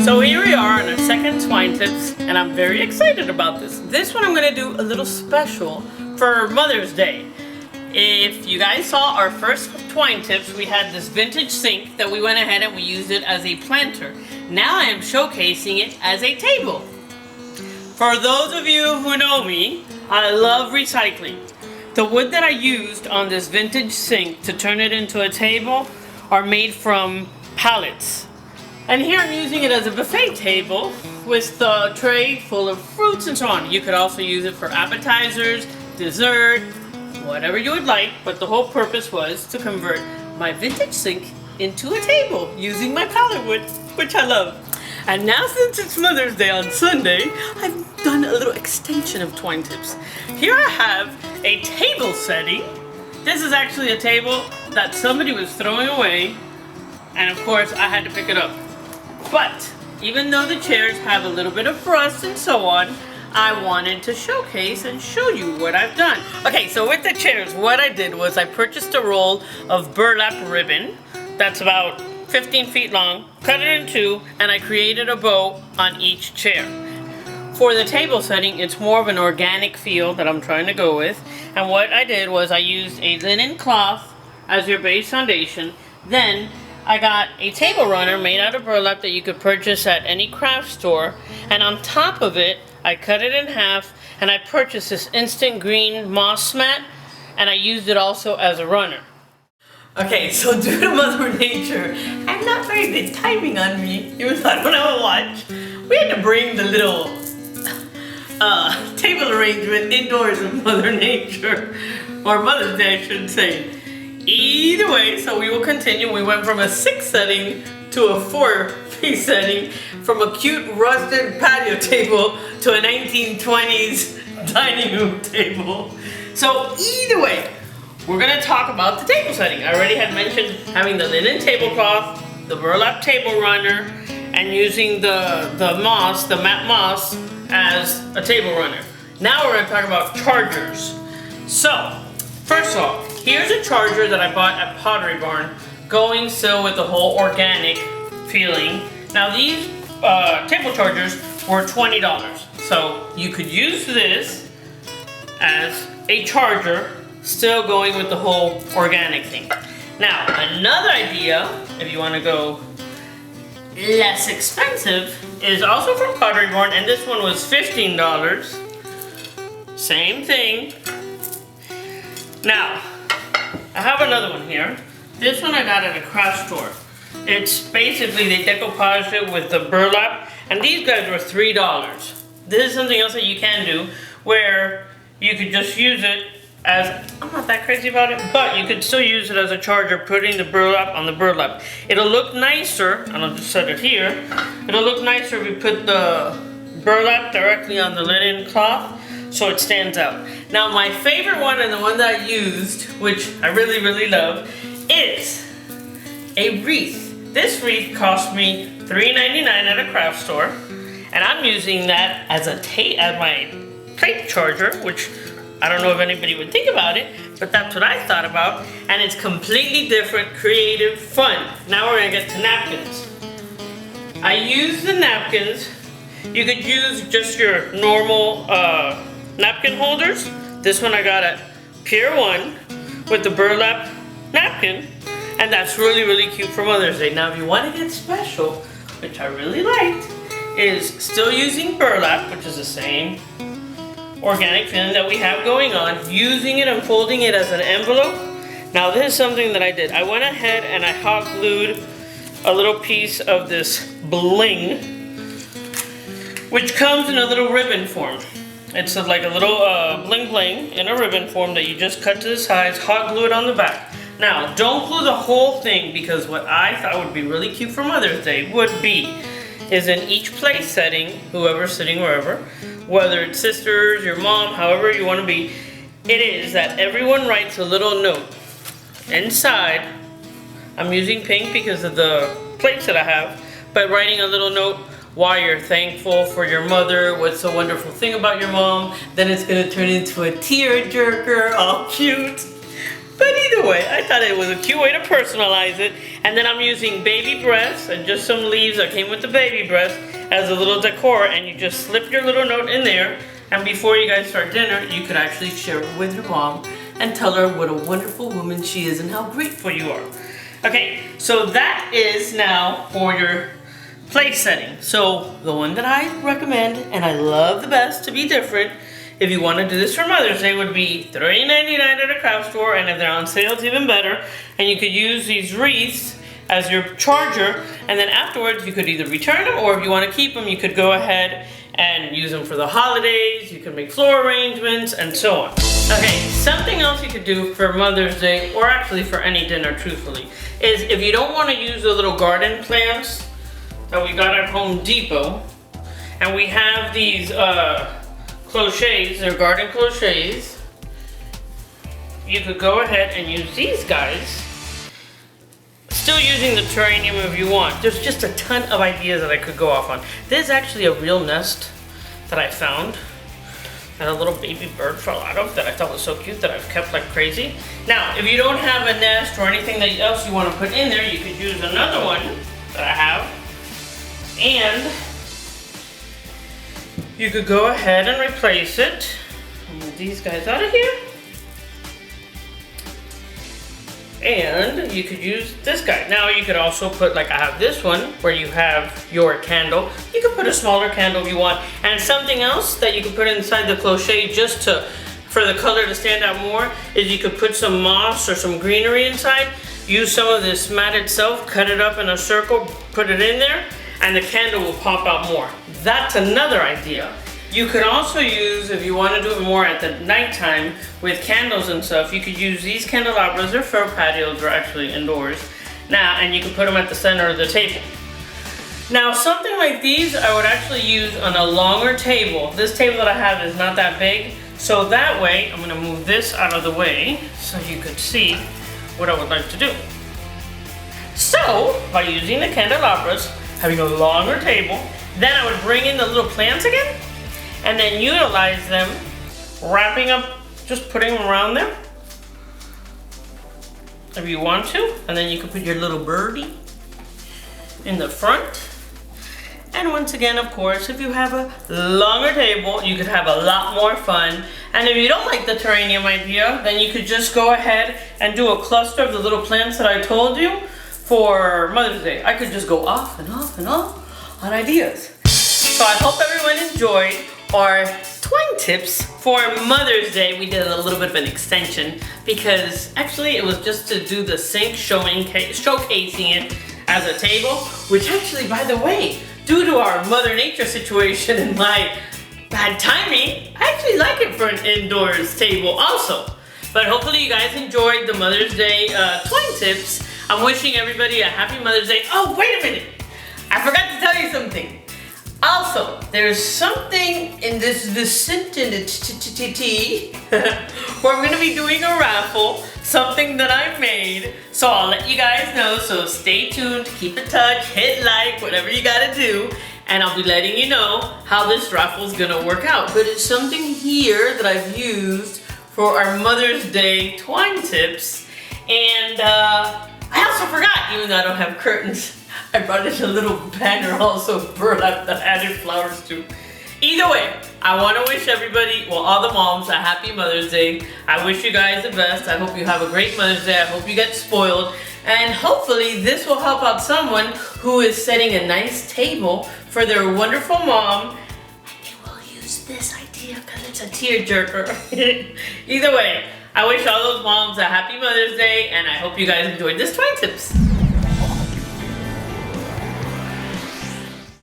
So here we are on our second Twyne tips, and I'm very excited about this. This one I'm going to do a little special for Mother's Day. If you guys saw our first Twyne tips, we had this vintage sink that we went ahead and we used it as a planter. Now I am showcasing it as a table. For those of you who know me, I love recycling. The wood that I used on this vintage sink to turn it into a table are made from pallets. And here I'm using it as a buffet table with the tray full of fruits and so on. You could also use it for appetizers, dessert, whatever you would like, but the whole purpose was to convert my vintage sink into a table using my pallet wood, which I love. And now since it's Mother's Day on Sunday, I've done a little extension of Twyne tips. Here I have a table setting. This is actually a table that somebody was throwing away, and of course I had to pick it up. But even though the chairs have a little bit of rust and so on, I wanted to showcase and show you what I've done. Okay, so with the chairs, what I did was I purchased a roll of burlap ribbon that's about 15 feet long, cut it in two, and I created a bow on each chair. For the table setting, it's more of an organic feel that I'm trying to go with. And what I did was I used a linen cloth as your base foundation. Then I got a table runner made out of burlap that you could purchase at any craft store. And on top of it, I cut it in half and I purchased this instant green moss mat, and I used it also as a runner. Okay, so due to Mother Nature and not very good timing on me, even though I don't have a watch, we had to bring the little table arrangement indoors of Mother Nature, or Mother's Day I should say. Either way, so we will continue. We went from a 6 setting to a 4-piece setting, from a cute rusted patio table to a 1920s dining room table. So either way, we're gonna talk about the table setting. I already had mentioned having the linen tablecloth, the burlap table runner, and using the matte moss as a table runner. Now we're gonna talk about chargers. So, first of all, here's a charger that I bought at Pottery Barn, going still with the whole organic feeling. Now these table chargers were $20. So you could use this as a charger, still going with the whole organic thing. Now, another idea, if you want to go less expensive, is also from Pottery Barn, and this one was $15. Same thing. Now, I have another one here. This one I got at a craft store. It's basically, they decoupaged it with the burlap, and these guys were $3. This is something else that you can do, where you could just use it as, I'm not that crazy about it, but you could still use it as a charger, putting the burlap on the burlap. It'll look nicer, and I'll just set it here. It'll look nicer if we put the burlap directly on the linen cloth, so it stands out. Now my favorite one, and the one that I used, which I really, really love, is a wreath. This wreath cost me $3.99 at a craft store, and I'm using that as my plate charger, which I don't know if anybody would think about it, but that's what I thought about, and it's completely different, creative, fun. Now we're gonna get to napkins. I use the napkins. You could use just your normal napkin holders. This one I got at Pier 1 with the burlap napkin, and that's really, really cute for Mother's Day. Now if you want to get special, which I really liked, is still using burlap, which is the same organic feeling that we have going on, using it and folding it as an envelope. Now this is something that I did. I went ahead and I hot glued a little piece of this bling, which comes in a little ribbon form. It's like a little bling bling in a ribbon form that you just cut to the size, hot glue it on the back. Now, don't glue the whole thing, because what I thought would be really cute for Mother's Day is in each place setting, whoever's sitting wherever, whether it's sisters, your mom, however you want to be, it is that everyone writes a little note. Inside, I'm using pink because of the plates that I have, but writing a little note why you're thankful for your mother, what's the wonderful thing about your mom. Then it's going to turn into a tear jerker, all cute. But either way, I thought it was a cute way to personalize it. And then I'm using baby breaths and just some leaves that came with the baby breaths as a little decor. And you just slip your little note in there. And before you guys start dinner, you could actually share it with your mom and tell her what a wonderful woman she is and how grateful you are. Okay, so that is now for your place setting. So the one that I recommend and I love the best to be different, if you want to do this for Mother's Day, would be $3.99 at a craft store, and if they're on sale, it's even better. And you could use these wreaths as your charger, and then afterwards you could either return them, or if you want to keep them, you could go ahead and use them for the holidays. You can make floor arrangements and so on. Okay, something else you could do for Mother's Day, or actually for any dinner, truthfully, is if you don't want to use the little garden plants that we got at Home Depot, and we have these crochets, they're garden crochets, you could go ahead and use these guys. Still using the terrarium if you want. There's just a ton of ideas that I could go off on. There's actually a real nest that I found that a little baby bird fell out of that I thought was so cute that I've kept like crazy. Now, if you don't have a nest or anything else you want to put in there, you could use another one that I have. And you could go ahead and replace it. Move these guys out of here. And you could use this guy. Now you could also put, like I have this one, where you have your candle. You could put a smaller candle if you want. And something else that you could put inside the crochet just for the color to stand out more is you could put some moss or some greenery inside. Use some of this mat itself, cut it up in a circle, put it in there, and the candle will pop out more. That's another idea. You could also use, if you want to do it more at the nighttime with candles and stuff, you could use these candelabras. They're for patios, they're actually indoors. Now, and you can put them at the center of the table. Now, something like these I would actually use on a longer table. This table that I have is not that big, so that way, I'm gonna move this out of the way so you could see what I would like to do. So, by using the candelabras, having a longer table, then I would bring in the little plants again, and then utilize them, wrapping up, just putting them around there, if you want to, and then you can put your little birdie in the front. And once again, of course, if you have a longer table, you could have a lot more fun. And if you don't like the terrarium idea, then you could just go ahead and do a cluster of the little plants that I told you for Mother's Day. I could just go off and off and off on ideas. So I hope everyone enjoyed our Twyne tips for Mother's Day. We did a little bit of an extension because actually it was just to do the sink, showcasing it as a table, which actually, by the way, due to our Mother Nature situation and my bad timing, I actually like it for an indoors table also. But hopefully you guys enjoyed the Mother's Day Twyne tips. I'm wishing everybody a happy Mother's Day. Oh, wait a minute. I forgot to tell you something. Also, there's something in this vicinity where I'm gonna be doing a raffle, something that I made. So I'll let you guys know, so stay tuned, keep in touch, hit like, whatever you gotta do, and I'll be letting you know how this raffle's gonna work out. But it's something here that I've used for our Mother's Day Twyne tips. And I also forgot, even though I don't have curtains, I brought in a little banner also burlap that added flowers to. Either way, I want to wish everybody, well, all the moms, a happy Mother's Day. I wish you guys the best. I hope you have a great Mother's Day. I hope you get spoiled. And hopefully this will help out someone who is setting a nice table for their wonderful mom. And they will use this idea because it's a tearjerker. Either way, I wish all those moms a happy Mother's Day, and I hope you guys enjoyed this Twyne tips.